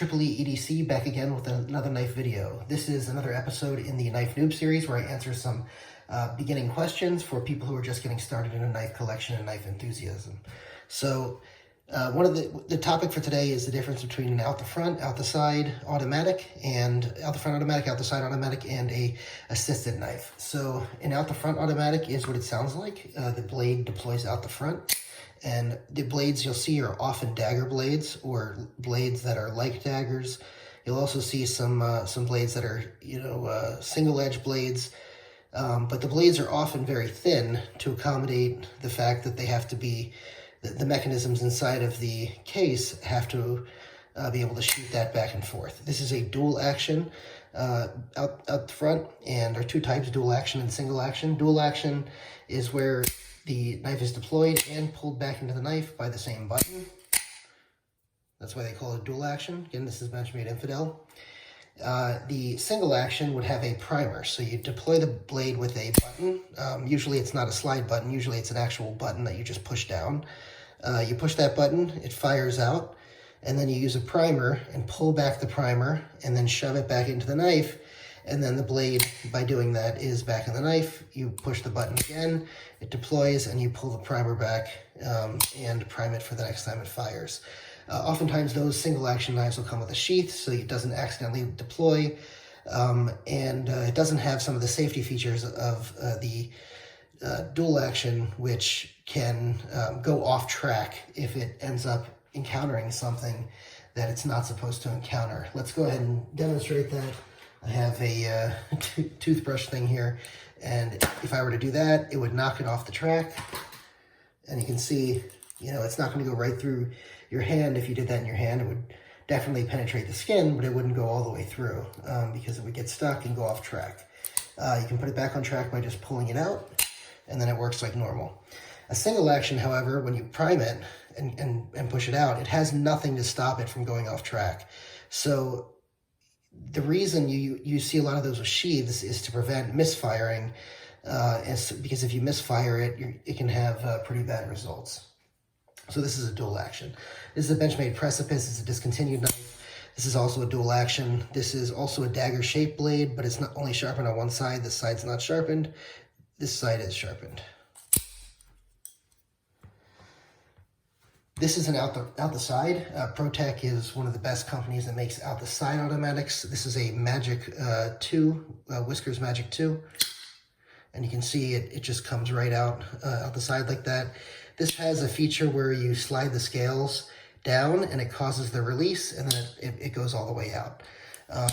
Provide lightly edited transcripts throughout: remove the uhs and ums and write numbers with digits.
TRC EDC back again with another knife video. This is another episode in the Knife Noob series where I answer some beginning questions for people who are just getting started in a knife collection and knife enthusiasm. So one of the topic for today is the difference between an out the front, out the side automatic, and out the front automatic, out the side automatic, and a assisted knife. So an out the front automatic is what it sounds like. The blade deploys out the front. And the blades you'll see are often dagger blades or blades that are like daggers. You'll also see some blades that are, single edge blades. But the blades are often very thin to accommodate the fact that they have to be, the mechanisms inside of the case have to be able to shoot that back and forth. This is a dual action out front, and there are two types, dual action and single action. Dual action is where the knife is deployed and pulled back into the knife by the same button. That's why they call it dual action. Again, this is Benchmade Infidel. The single action would have a primer. So you deploy the blade with a button. Usually it's not a slide button. Usually it's an actual button that you just push down. You push that button, it fires out, and then you use a primer and pull back the primer and then shove it back into the knife. And then the blade, by doing that, is back in the knife. You push the button again, it deploys, and you pull the primer back and prime it for the next time it fires. Oftentimes, those single action knives will come with a sheath, so it doesn't accidentally deploy, and it doesn't have some of the safety features of the dual action, which can go off track if it ends up encountering something that it's not supposed to encounter. Let's go ahead and demonstrate that. I have a toothbrush thing here, and if I were to do that, it would knock it off the track. And you can see, it's not going to go right through your hand. If you did that in your hand, it would definitely penetrate the skin, but it wouldn't go all the way through because it would get stuck and go off track. You can put it back on track by just pulling it out, and then it works like normal. A single action, however, when you prime it and push it out, it has nothing to stop it from going off track. So the reason you see a lot of those with sheaths is to prevent misfiring, because if you misfire it, it can have pretty bad results. So this is a dual action. This is a Benchmade Precipice. It's a discontinued knife. This is also a dual action. This is also a dagger-shaped blade, but it's not only sharpened on one side. This side's not sharpened. This side is sharpened. This is an out the side. ProTech is one of the best companies that makes out the side automatics. This is a Magic 2, Whiskers Magic 2. And you can see it just comes right out the side like that. This has a feature where you slide the scales down and it causes the release, and then it goes all the way out. I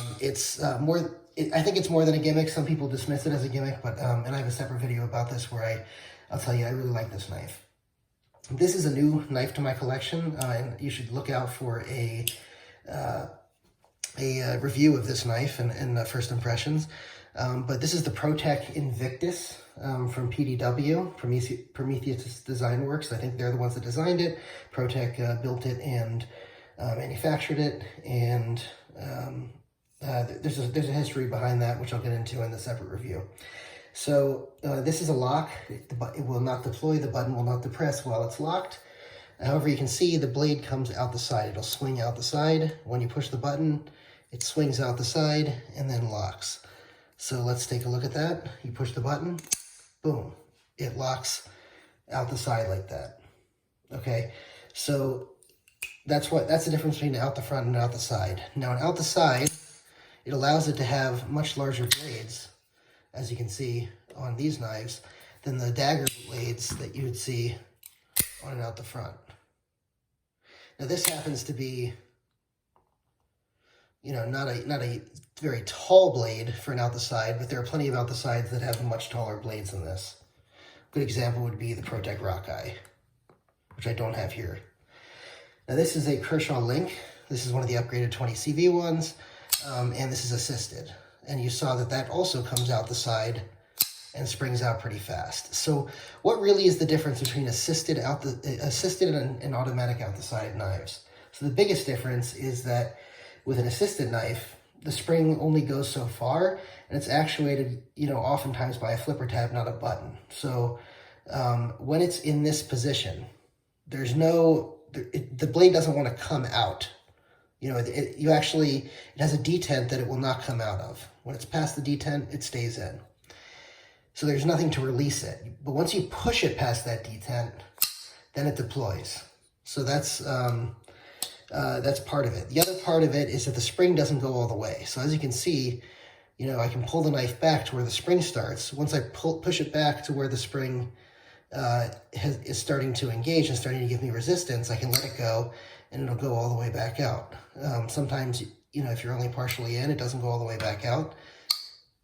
think it's more than a gimmick. Some people dismiss it as a gimmick, but and I have a separate video about this where I'll tell you I really like this knife. This is a new knife to my collection, and you should look out for a review of this knife and first impressions. But this is the ProTech Invictus from PDW, Prometheus Design Works. I think they're the ones that designed it. ProTech built it and manufactured it, and there's a history behind that, which I'll get into in the separate review. So this is a lock. It will not deploy. The button will not depress while it's locked. However, you can see the blade comes out the side. It'll swing out the side. When you push the button, it swings out the side and then locks. So let's take a look at that. You push the button, boom, it locks out the side like that. Okay, so that's the difference between out the front and out the side. Now, an out the side, it allows it to have much larger blades, as you can see on these knives, than the dagger blades that you would see on an out the front. Now, this happens to be, not a very tall blade for an out the side, but there are plenty of out the sides that have much taller blades than this. A good example would be the ProTech Rockeye, which I don't have here. Now, this is a Kershaw Link. This is one of the upgraded 20 CV ones, and this is assisted. And you saw that also comes out the side and springs out pretty fast. So what really is the difference between assisted and automatic out the side knives? So the biggest difference is that with an assisted knife, the spring only goes so far, and it's actuated, oftentimes by a flipper tab, not a button. So when it's in this position, the blade doesn't want to come out You know, it has a detent that it will not come out of. When it's past the detent, it stays in. So there's nothing to release it. But once you push it past that detent, then it deploys. So that's part of it. The other part of it is that the spring doesn't go all the way. So as you can see, you know, I can pull the knife back to where the spring starts. Once I push it back to where the spring is starting to engage and starting to give me resistance, I can let it go and it'll go all the way back out. Sometimes, you know, if you're only partially in, it doesn't go all the way back out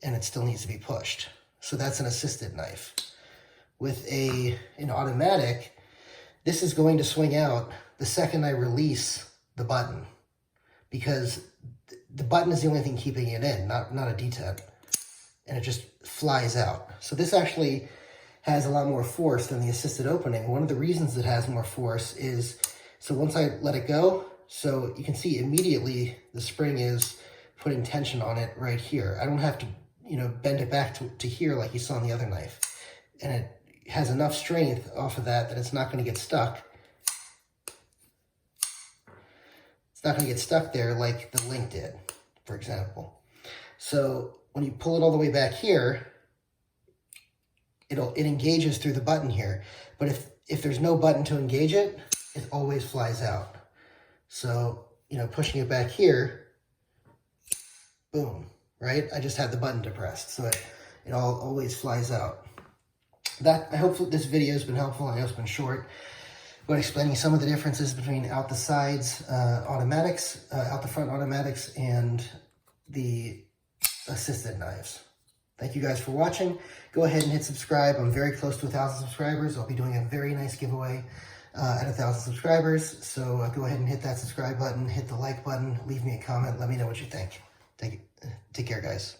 and it still needs to be pushed. So that's an assisted knife. With an automatic, this is going to swing out the second I release the button, because the button is the only thing keeping it in, not a detent, and it just flies out. So this actually has a lot more force than the assisted opening. One of the reasons it has more force is, so once I let it go, so you can see immediately the spring is putting tension on it right here. I don't have to, you know, bend it back to here like you saw on the other knife. And it has enough strength off of that it's not going to get stuck. It's not going to get stuck there like the Link did, for example. So when you pull it all the way back here, it engages through the button here. But if there's no button to engage it, it always flies out. So, you know, pushing it back here, boom, right? I just had the button depressed, so it always flies out. I hope this video has been helpful. I know it's been short, but explaining some of the differences between out the sides automatics, out the front automatics, and the assisted knives. Thank you guys for watching. Go ahead and hit subscribe. I'm very close to 1,000 subscribers. I'll be doing a very nice giveaway at 1,000 subscribers. So go ahead and hit that subscribe button, hit the like button, leave me a comment, let me know what you think. Take care, guys.